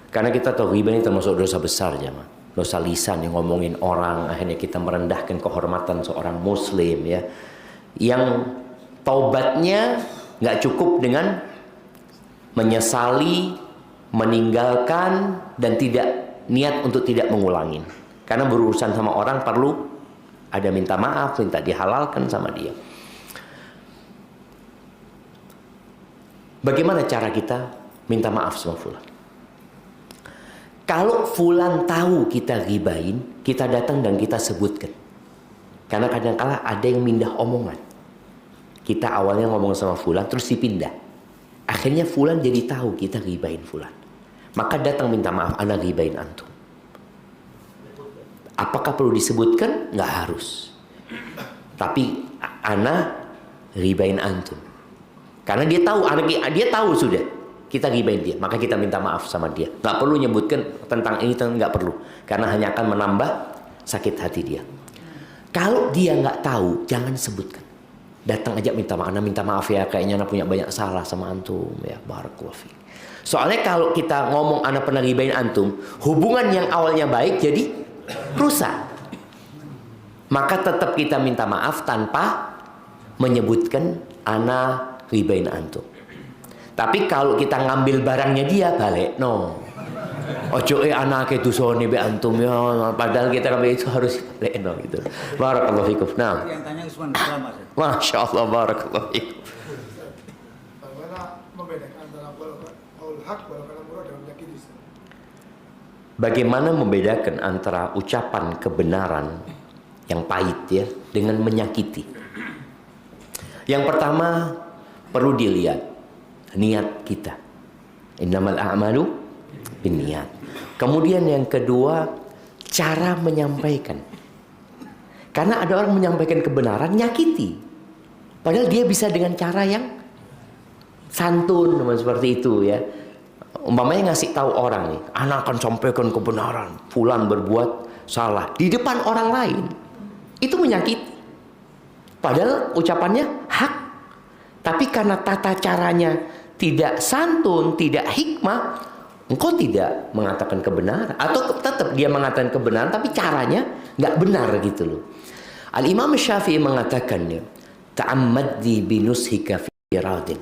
Karena kita tahu ghibah ini termasuk dosa besar jemaah. Dosa lisan yang ngomongin orang, akhirnya kita merendahkan kehormatan seorang muslim ya. Yang taubatnya nggak cukup dengan menyesali, meninggalkan dan tidak niat untuk tidak mengulangin. Karena berurusan sama orang perlu ada minta maaf, minta dihalalkan sama dia. Bagaimana cara kita minta maaf sama fulan? Kalau fulan tahu kita ghibahin, kita datang dan kita sebutkan. Karena kadang-kala ada yang mindah omongan. Kita awalnya ngomong sama fulan, terus dipindah. Akhirnya fulan jadi tahu kita ghibahin fulan. Maka datang minta maaf, ana ghibahin antum. Apakah perlu disebutkan? Nggak harus. Tapi ana ghibahin antum. Karena dia tahu sudah kita ghibahin dia, maka kita minta maaf sama dia. Nggak perlu nyebutkan tentang ini, nggak perlu. Karena hanya akan menambah sakit hati dia. Kalau dia nggak tahu, jangan sebutkan. Datang aja minta maaf. Ana minta maaf ya, kayaknya ana punya banyak salah sama antum ya. Barakallahu fiik. Soalnya kalau kita ngomong anak pernah ribain antum, hubungan yang awalnya baik jadi rusak. Maka tetap kita minta maaf tanpa menyebutkan anak ribain antum. Tapi kalau kita ngambil barangnya dia, balik no. Ojo anak itu sone be antum ya, padahal kita ngambil itu harus balik no gitu. Barakallahu fikum. Nah. Yang tanya Usman Mas. Masya Allah, barakallahu fikum. Bagaimana membedakan antara qaul haq wal kalam murad dalam yakin Islam? Bagaimana membedakan antara ucapan kebenaran yang pahit ya dengan menyakiti? Yang pertama perlu dilihat niat kita. Innamal a'malu binniyat. Kemudian yang kedua cara menyampaikan. Karena ada orang menyampaikan kebenaran nyakiti. Padahal dia bisa dengan cara yang santun seperti itu ya. Umpamanya ngasih tahu orang nih, anak akan sampaikan kebenaran, fulan berbuat salah di depan orang lain. Itu menyakiti. Padahal ucapannya hak. Tapi karena tata caranya tidak santun, tidak hikmah, engkau tidak mengatakan kebenaran. Atau tetap dia mengatakan kebenaran, tapi caranya nggak benar gitu loh. Al-Imam Syafi'i mengatakannya, ta'ammaddi binushika fi iradin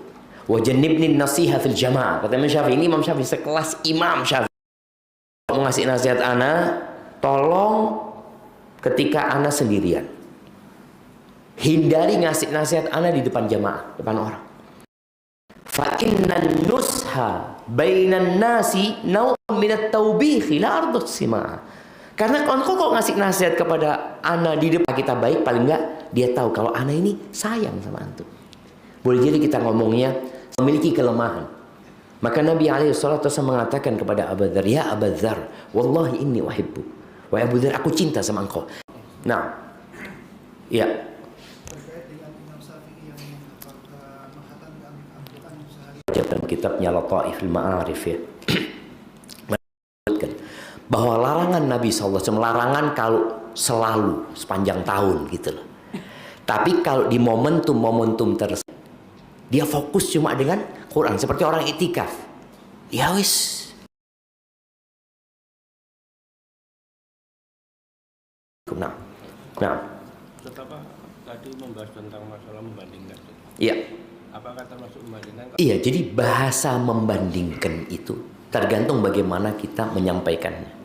wa jannibni nasiha fil jamaah. Kata Imam Syafi'i, ini Imam Syafi'i sekelas Imam Syafi'i. Mau ngasih nasihat ana, tolong ketika ana sendirian. Hindari ngasih nasihat ana di depan jamaah, depan orang. Fa innan nusha bainan nasi naw'un min at-tawbih la ardut simaa. Karena kalau kok ngasih nasihat kepada ana di depan kita baik, paling enggak dia tahu kalau ana ini sayang sama antum. Boleh jadi kita ngomongnya memiliki kelemahan. Maka Nabi SAW mengatakan kepada Abu Dzar, ya Abu Dzar, wallahi inni uhibbu. Wahai Abu Dzar, aku cinta sama engkau. Nah, ya. Terkait dengan Imam Syafi'i yang menghatamkan Al-Quran sehari. Dalam kitabnya Lataiful Ma'arif ya. Bahwa larangan Nabi SAW, larangan kalau selalu sepanjang tahun gitu loh. Tapi kalau di momentum-momentum tersebut dia fokus cuma dengan Quran, seperti orang itikaf. Ya wis. Nah. Apa tadi membahas tentang masalah membandingkan. Iya. Apakah termasuk membandingkan? Iya, jadi bahasa membandingkan itu tergantung bagaimana kita menyampaikannya.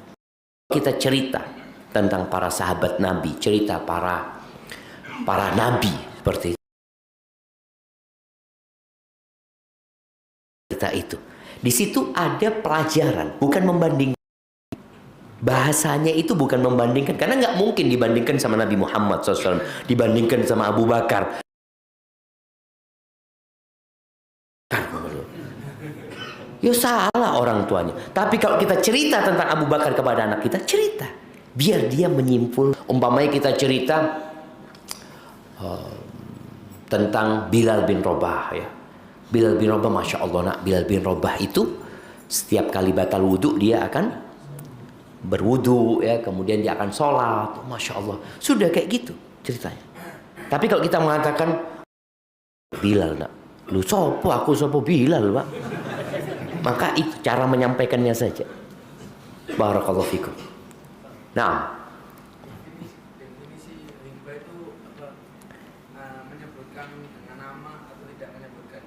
Kita cerita tentang para sahabat Nabi, cerita para nabi seperti itu. Cerita itu. Di situ ada pelajaran, bukan membandingkan. Bahasanya itu bukan membandingkan, karena nggak mungkin dibandingkan sama Nabi Muhammad SAW, dibandingkan sama Abu Bakar. Ya salah orang tuanya. Tapi kalau kita cerita tentang Abu Bakar kepada anak kita, cerita. Biar dia menyimpul. Umpamanya kita cerita tentang Bilal bin Rabah ya. Bilal bin Rabah, Masya Allah nak, Bilal bin Rabah itu setiap kali batal wudhu dia akan berwudhu ya. Kemudian dia akan sholat. Masya Allah. Sudah kayak gitu ceritanya. Tapi kalau kita mengatakan Bilal nak, lu sopo, aku sopo Bilal pak. Maka itu cara menyampaikannya saja. Barakallahu fikum. Nah, definisi riba itu apa? Menyebutkan dengan nama atau tidak menyebutkan?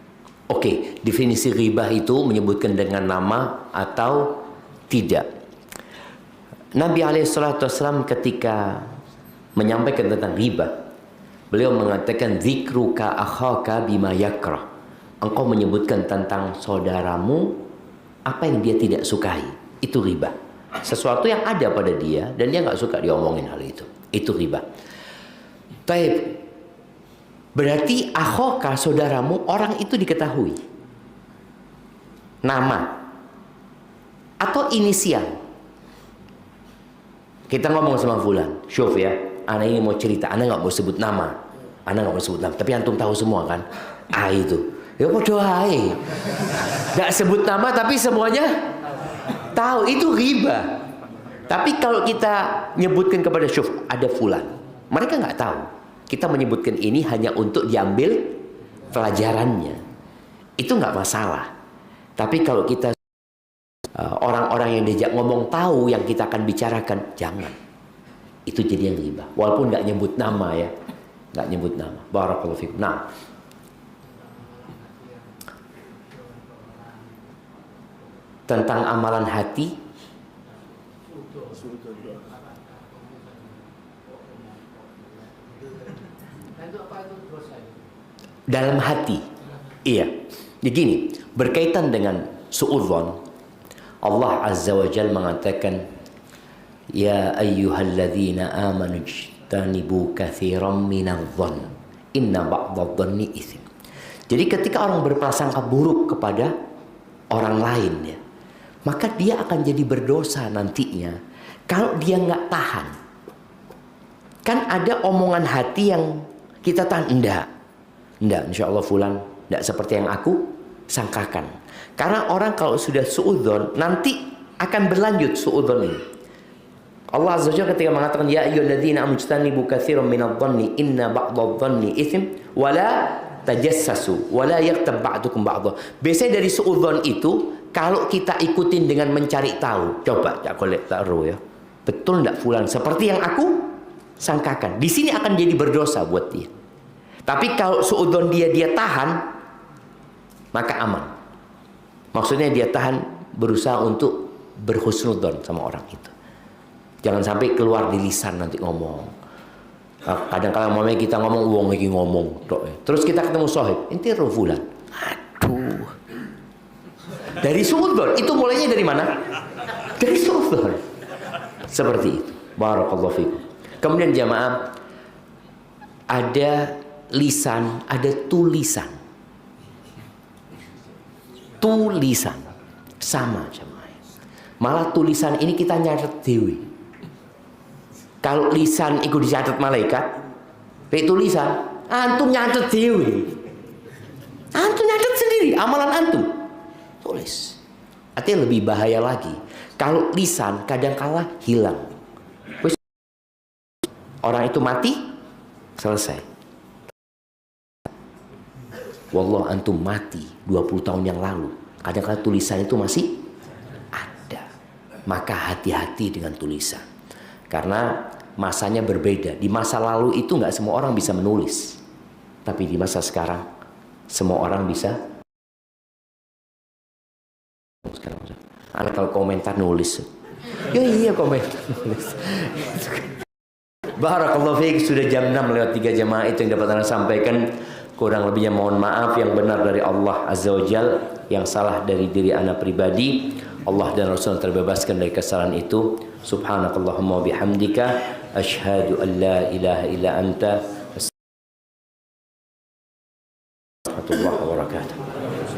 Oke, definisi riba itu menyebutkan dengan nama atau tidak. Nabi SAW ketika menyampaikan tentang riba, beliau mengatakan dzikruka akhaka bima yakrah. Engkau menyebutkan tentang saudaramu apa yang dia tidak sukai, itu riba. Sesuatu yang ada pada dia dan dia nggak suka diomongin hal itu riba. Taib. Berarti akhoka, saudaramu, orang itu diketahui nama atau inisial. Kita ngomong sama fulan, syuf ya, anak ini mau cerita, anak nggak mau sebut nama, tapi antum tahu semua kan, itu. Ya podo ae. Enggak sebut nama tapi semuanya tahu, itu riba. Tapi kalau kita nyebutkan kepada syuf, ada fulan, mereka nggak tahu. Kita menyebutkan ini hanya untuk diambil pelajarannya. Itu nggak masalah. Tapi kalau kita orang-orang yang diajak ngomong tahu yang kita akan bicarakan, jangan. Itu jadi yang ghibah. Walaupun nggak nyebut nama ya, nggak nyebut nama. Barakallahu fikum. Nah, tentang amalan hati, dalam hati, iya. Begini, berkaitan dengan suudzon, Allah Azza wa Jalla mengatakan, ya ayyuhalladzina amanu ijtanibu katsiran minadh-dhonn inna ba'dadh-dhonni itsim. Jadi ketika orang berprasangka buruk kepada orang lain ya, maka dia akan jadi berdosa nantinya kalau dia nggak tahan. Kan ada omongan hati yang kita tahan, enggak, insya Allah fulan enggak seperti yang aku sangkakan. Karena orang kalau sudah suudzon nanti akan berlanjut suudzon ini. Allah Azza wa Jalla ketika mengatakan ya ayyuhalladzina amanu ijtanibu katsiran minadh-dhonni inna ba'dadh-dhonni itsim wala tajassasu wala yaghtab ba'dukum ba'dha. Biasanya dari suudzon itu kalau kita ikutin dengan mencari tahu, coba tak kolek taruh ya. Betul enggak fulan seperti yang aku sangkakan. Di sini akan jadi berdosa buat dia. Tapi kalau suudzon dia tahan, maka aman. Maksudnya dia tahan, berusaha untuk berhusnudzon sama orang itu. Jangan sampai keluar di lisan nanti ngomong. Kadang-kadang mamanya kita ngomong, uang lagi ngomong. Terus kita ketemu sohib, inti fulan. Aduh. Dari suudzon, itu mulainya dari mana? Dari suudzon. Seperti itu. Barakallahu fikum. Kemudian jamaah, ada lisan, ada tulisan. Tulisan sama jamaah. Malah tulisan ini kita nyatet dewi. Kalau lisan ikut dicatat malaikat, kayak tulisan, antum nyatet dewi. Antum nyatet sendiri, amalan antum. Tulis. Artinya lebih bahaya lagi. Kalau lisan kadang-kala hilang. Orang itu mati, selesai. Wallah antum mati 20 tahun yang lalu. Kadang-kadang tulisan itu masih ada. Maka hati-hati dengan tulisan. Karena masanya berbeda. Di masa lalu itu nggak semua orang bisa menulis. Tapi di masa sekarang, semua orang bisa. Sekarang, anak kalau komentar nulis. Ya iya komentar nulis. Barakallahu fiik, sudah jam 6 lewat 3 jamaah, itu yang dapat Anda sampaikan. Kurang lebihnya mohon maaf, yang benar dari Allah Azza wa Jal, yang salah dari diri Anda pribadi. Allah dan Rasul terbebaskan dari kesalahan itu. Subhanakallahumma bihamdika asyhadu an la ilaha illa anta astaghfiruka wa atubu ilaik.